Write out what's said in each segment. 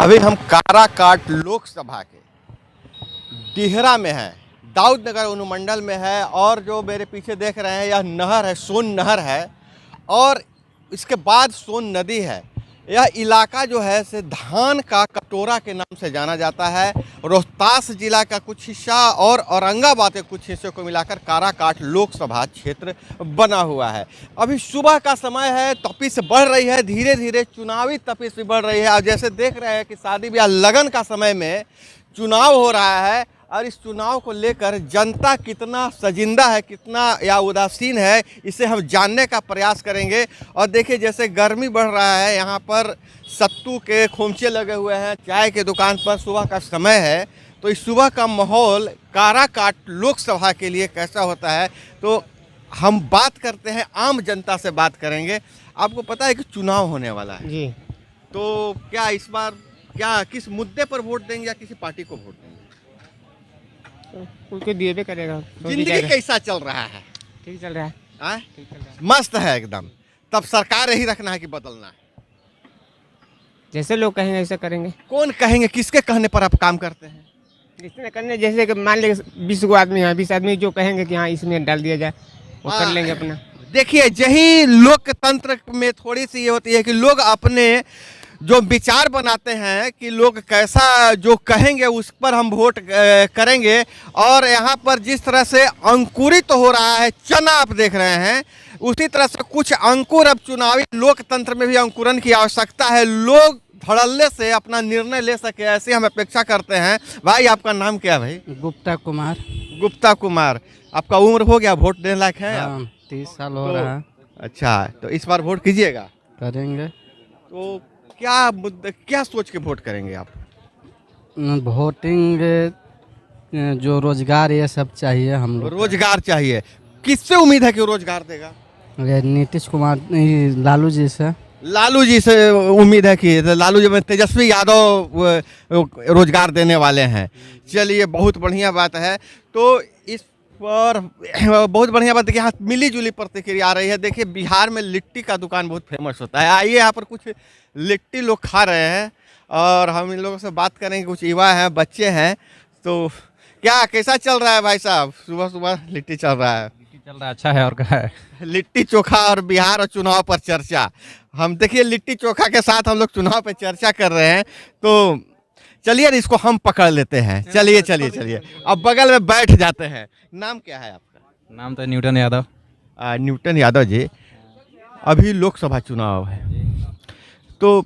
अभी हम काराकाट लोकसभा के डिहरा में हैं, दाऊद नगर अनुमंडल में है। और जो मेरे पीछे देख रहे हैं यह नहर है, सोन नहर है और इसके बाद सोन नदी है। यह इलाका जो है से धान का कटोरा के नाम से जाना जाता है। रोहतास जिला का कुछ हिस्सा और औरंगाबाद के कुछ हिस्सों को मिलाकर काराकाट लोकसभा क्षेत्र बना हुआ है। अभी सुबह का समय है, तपिश बढ़ रही है, धीरे धीरे चुनावी तपिश भी बढ़ रही है। और जैसे देख रहे हैं कि शादी ब्याह लगन का समय में चुनाव हो रहा है और इस चुनाव को लेकर जनता कितना सजिंदा है, कितना या उदासीन है, इसे हम जानने का प्रयास करेंगे। और देखिए जैसे गर्मी बढ़ रहा है, यहाँ पर सत्तू के खोमचे लगे हुए हैं, चाय के दुकान पर सुबह का समय है। तो इस सुबह का माहौल काराकाट लोकसभा के लिए कैसा होता है, तो हम बात करते हैं, आम जनता से बात करेंगे। आपको पता है कि चुनाव होने वाला है जी, तो क्या इस बार क्या किस मुद्दे पर वोट देंगे या किसी पार्टी को वोट देंगे? उसको दिए भी करेगा। जिंदगी कैसा चल रहा है? ठीक चल रहा है। आ? ठीक चल रहा है। मस्त है एकदम। तब सरकार यही रखना है कि बदलना है? जैसे लोग कहेंगे ऐसा करेंगे। कौन कहेंगे, किसके कहने पर आप काम करते हैं? जिसने करने, जैसे कि मान लीजिए 20 गो आदमी है, 20 आदमी जो कहेंगे कि हाँ इसमें डाल दिया जाए, वो कर लेंगे अपना। देखिए यही लोकतंत्र में थोड़ी सी ये होती है कि लोग अपने जो विचार बनाते हैं कि लोग कैसा जो कहेंगे उस पर हम वोट करेंगे। और यहाँ पर जिस तरह से अंकुरित हो रहा है चना आप देख रहे हैं, उसी तरह से कुछ अंकुर अब चुनावी लोकतंत्र में भी अंकुरन की आवश्यकता है। लोग धड़ल्ले से अपना निर्णय ले सके, ऐसी हम अपेक्षा करते हैं। भाई आपका नाम क्या है भाई? गुप्ता कुमार। गुप्ता कुमार। आपका उम्र हो गया, वोट देने लायक है? 30 साल हो रहा है। अच्छा, तो इस बार वोट कीजिएगा? करेंगे। तो क्या मुद्दे, क्या सोच के वोट करेंगे आप? वोटिंग जो रोजगार ये सब चाहिए हम लोग। रोजगार चाहिए। किससे उम्मीद है कि वो रोजगार देगा? नीतीश कुमार, लालू जी से। लालू जी से उम्मीद है कि लालू जी में तेजस्वी यादव रोजगार देने वाले हैं। चलिए बहुत बढ़िया बात है। तो इस पर बहुत बढ़िया बात है कि यहाँ मिली जुली प्रतिक्रिया आ रही है। देखिए बिहार में लिट्टी का दुकान बहुत फेमस होता है। आइए यहाँ पर कुछ लिट्टी लोग खा रहे हैं और हम इन लोगों से बात करेंगे। कुछ युवा हैं, बच्चे हैं। तो क्या कैसा चल रहा है भाई साहब? सुबह सुबह लिट्टी चल रहा है? चल रहा है, अच्छा है। और क्या है? लिट्टी चोखा और बिहार और चुनाव पर चर्चा। हम देखिए लिट्टी चोखा के साथ हम लोग चुनाव पर चर्चा कर रहे हैं। तो चलिए इसको हम पकड़ लेते हैं। चलिए चलिए चलिए अब बगल में बैठ जाते हैं। नाम क्या है आपका? नाम तो न्यूटन यादव। न्यूटन यादव जी। अभी लोकसभा चुनाव है, तो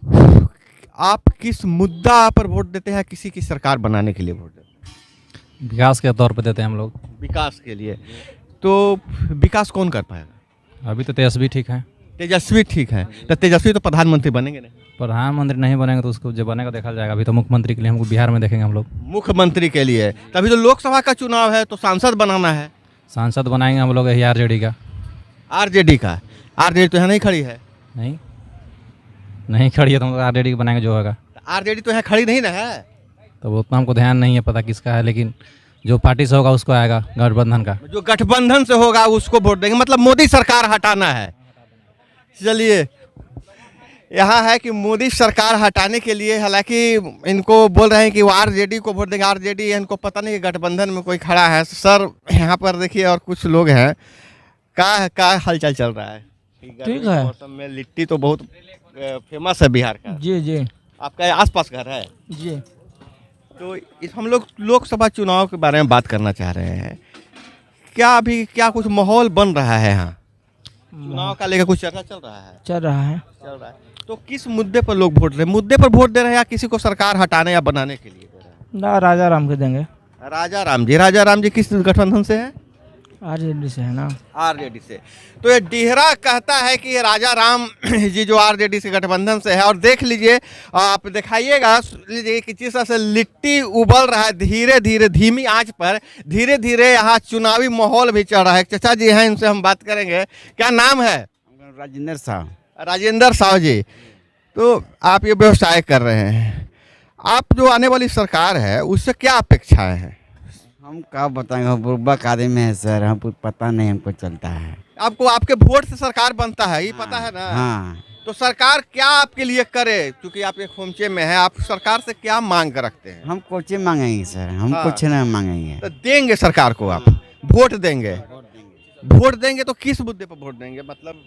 आप किस मुद्दा पर वोट देते हैं? किसी की सरकार बनाने के लिए वोट देते हैं? विकास के तौर पे देते हैं हम लोग। विकास के लिए। तो विकास कौन कर पाएगा? अभी तो तेजस्वी ठीक है। तेजस्वी ठीक है। तो तेजस्वी तो प्रधानमंत्री बनेंगे नहीं? प्रधानमंत्री नहीं बनेंगे तो उसको जो बनेगा देखा जाएगा। अभी तो मुख्यमंत्री के लिए हमको बिहार में देखेंगे हम लोग। मुख्यमंत्री के लिए तभी तो लोकसभा का चुनाव है, तो सांसद बनाना है। सांसद बनाएंगे हम लोग यही आरजेडी का। आरजेडी का? आरजेडी तो यहाँ नहीं खड़ी है। नहीं खड़ी है तो हम आरजेडी का बनाएंगे जो होगा। आरजेडी तो यहाँ खड़ी नहीं ना है। तो उतना हमको ध्यान नहीं है पता किसका है, लेकिन जो पार्टी से होगा उसको आएगा, गठबंधन का। जो गठबंधन से होगा उसको वोट देंगे, मतलब मोदी सरकार हटाना है। चलिए यहाँ है कि मोदी सरकार हटाने के लिए, हालांकि इनको बोल रहे हैं कि वो आरजेडी को वोट देंगे। आरजेडी इनको पता नहीं कि गठबंधन में कोई खड़ा है। सर यहाँ पर देखिए और कुछ लोग हैं। का हालचाल चल रहा है? ठीक है। मौसम में लिट्टी तो बहुत फेमस है बिहार का। जी जी आपका आसपास घर है? जी। तो इस हम लोग लोकसभा चुनाव के बारे में बात करना चाह रहे हैं। क्या अभी क्या कुछ माहौल बन रहा है यहाँ? चुनाव का लेकर कुछ चर्चा चल रहा है? चल रहा है। चल रहा है। तो किस मुद्दे पर लोग वोट दे रहे हैं? मुद्दे पर वोट दे रहे हैं या किसी को सरकार हटाने या बनाने के लिए दे रहे हैं? ना, राजा राम के देंगे। राजा राम जी। राजा राम जी किस गठबंधन से है? आरजेडी से है ना। आरजेडी से। तो ये डिहरा कहता है कि ये राजा राम जी जो आरजेडी से गठबंधन से है। और देख लीजिए, आप दिखाइएगा लीजिए कि जिस तरह से लिट्टी उबल रहा है धीरे धीरे, धीमी आंच पर धीरे धीरे यहाँ चुनावी माहौल भी चल रहा है। चाचा जी हैं, इनसे हम बात करेंगे। क्या नाम है? राजेंद्र साहब। राजेंद्र साहु जी। तो आप ये व्यवसाय कर रहे हैं, आप जो आने वाली सरकार है उससे क्या अपेक्षाएं हैं? हम क्या बताएंगे, बुर्बक आदमी है सर, हमको पता नहीं, हमको चलता है। आपको आपके वोट से सरकार बनता है, ये पता है ना? हाँ। तो सरकार क्या आपके लिए करे, क्योंकि आप एक खोमचे में हैं, आप सरकार से क्या मांग कर रखते हैं? हम कुछ मांगेंगे सर, हम हाँ। कुछ नहीं मांगेंगे। तो देंगे सरकार को, आप वोट देंगे। वोट देंगे तो किस मुद्दे पर वोट देंगे? मतलब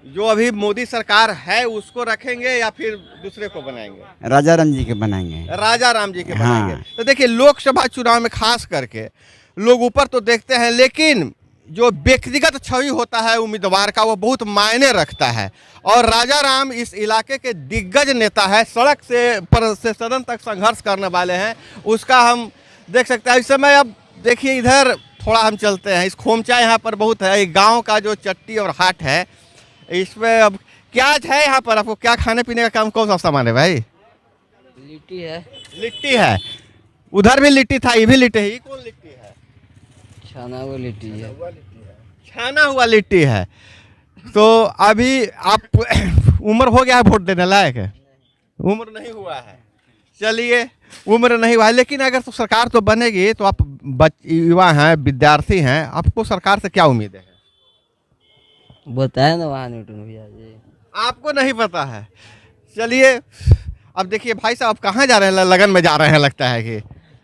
जो अभी मोदी सरकार है उसको रखेंगे या फिर दूसरे को बनाएंगे? राजा राम जी के बनाएंगे। राजा राम जी के हाँ। बनाएंगे। तो देखिए, लोकसभा चुनाव में खास करके लोग ऊपर तो देखते हैं, लेकिन जो व्यक्तिगत छवि होता है उम्मीदवार का, वो बहुत मायने रखता है। और राजा राम इस इलाके के दिग्गज नेता है, सड़क से सदन तक संघर्ष करने वाले हैं, उसका हम देख सकते हैं। इस समय अब देखिए, इधर थोड़ा हम चलते हैं, इस खोमचा यहाँ पर बहुत है, एक गाँव का जो चट्टी और हाट है, इसमें अब क्या है यहाँ पर? आपको क्या खाने पीने का काम, कौन सा सामान है भाई? लिट्टी है, लिट्टी है, उधर भी लिट्टी था, ये भी लिट्टी है। ये कौन लिट्टी है? छाना हुआ लिट्टी है। छाना हुआ लिट्टी है। तो अभी आप उम्र हो गया है वोट देने लायक है? उम्र नहीं हुआ है। चलिए, उम्र नहीं हुआ है, लेकिन अगर तो सरकार तो बनेगी, तो आप युवा हैं, विद्यार्थी हैं, आपको सरकार से क्या उम्मीद है? बताया ना वहाँ न्यूटन भैया जी। आपको नहीं पता है। चलिए, अब देखिए भाई साहब कहाँ जा रहे हैं? लगन में जा रहे हैं लगता है कि।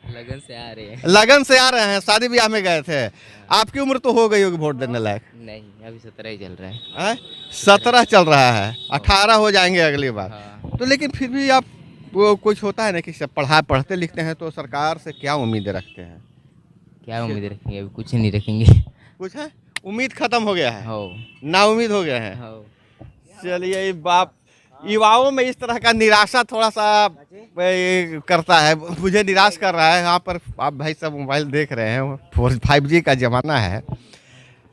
लगन से आ रहे हैं। लगन से आ रहे हैं, शादी ब्याह में गए थे। आपकी उम्र तो हो गई होगी वोट देने लायक? नहीं, अभी 17 ही चल रहा है। 17 चल रहा है, 18 हो जाएंगे अगली बार। हाँ। तो लेकिन फिर भी आप, वो कुछ होता है ना कि सब पढ़ते लिखते हैं, तो सरकार से क्या उम्मीदें रखते हैं? क्या उम्मीद रखेंगे? अभी कुछ नहीं रखेंगे। कुछ है? उम्मीद खत्म हो गया है, हो ना उम्मीद हो गया है। हो। चलिए, बाप युवाओं में इस तरह का निराशा थोड़ा सा ये करता है, मुझे निराश कर रहा है। यहाँ पर आप भाई सब मोबाइल देख रहे हैं, 5G का ज़माना है।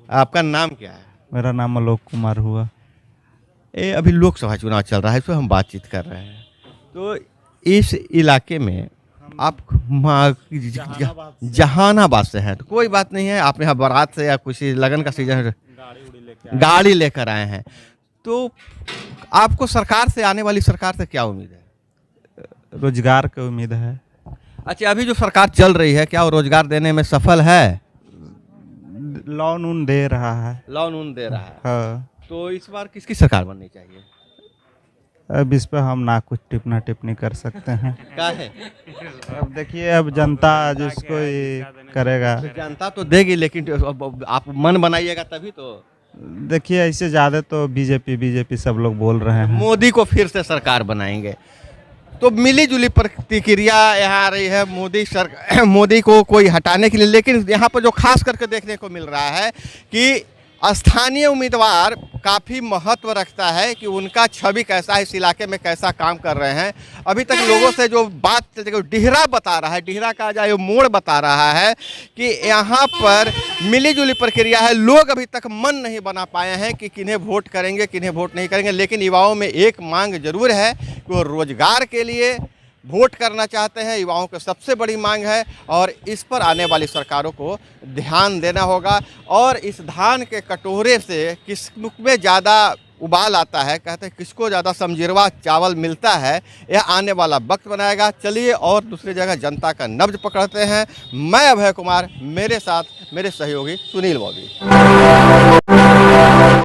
आपका नाम क्या है? मेरा नाम आलोक कुमार हुआ। ये अभी लोकसभा चुनाव चल रहा है, इसमें हम बातचीत कर रहे हैं। तो इस इलाके में आप जहानाबाद से हैं, तो कोई बात नहीं है, आप यहाँ बारात से या कुछ लगन का सीजन है, गाड़ी लेकर आए हैं, तो आपको सरकार से, आने वाली सरकार से क्या उम्मीद है? रोजगार की उम्मीद है। अच्छा, अभी जो सरकार चल रही है, क्या वो रोजगार देने में सफल है? लोन उन दे रहा है। लोन उन दे रहा है। हाँ। तो इस बार किसकी सरकार बननी चाहिए? अब इस पे हम ना कुछ टिप्पणी कर सकते हैं। क्या है? अब देखिए, अब जनता जिसको ये करेगा। जनता तो देगी, लेकिन अब आप मन बनाइएगा तभी तो। देखिए, ऐसे ज़्यादा तो बीजेपी सब लोग बोल रहे हैं। मोदी को फिर से सरकार बनाएंगे, तो मिली जुली प्रतिक्रिया यहाँ आ रही है मोदी को कोई हटाने के लिए। लेकिन यहाँ पर जो खास करके देखने को मिल रहा है कि स्थानीय उम्मीदवार काफ़ी महत्व रखता है कि उनका छवि कैसा है, इस इलाके में कैसा काम कर रहे हैं। अभी तक लोगों से जो बात डिहरा बता रहा है, डिहरा का जो मोड़ बता रहा है कि यहाँ पर मिली जुली प्रक्रिया है। लोग अभी तक मन नहीं बना पाए हैं कि किन्हें वोट करेंगे, किन्हें वोट नहीं करेंगे। लेकिन युवाओं में एक मांग जरूर है कि वो रोजगार के लिए वोट करना चाहते हैं। युवाओं की सबसे बड़ी मांग है, और इस पर आने वाली सरकारों को ध्यान देना होगा। और इस धान के कटोरे से किस मुख में ज़्यादा उबाल आता है, कहते हैं किसको ज़्यादा समझिरवा चावल मिलता है, यह आने वाला वक्त बनाएगा। चलिए और दूसरी जगह जनता का नब्ज पकड़ते हैं। मैं अभय कुमार, मेरे साथ मेरे सहयोगी सुनील बॉबी।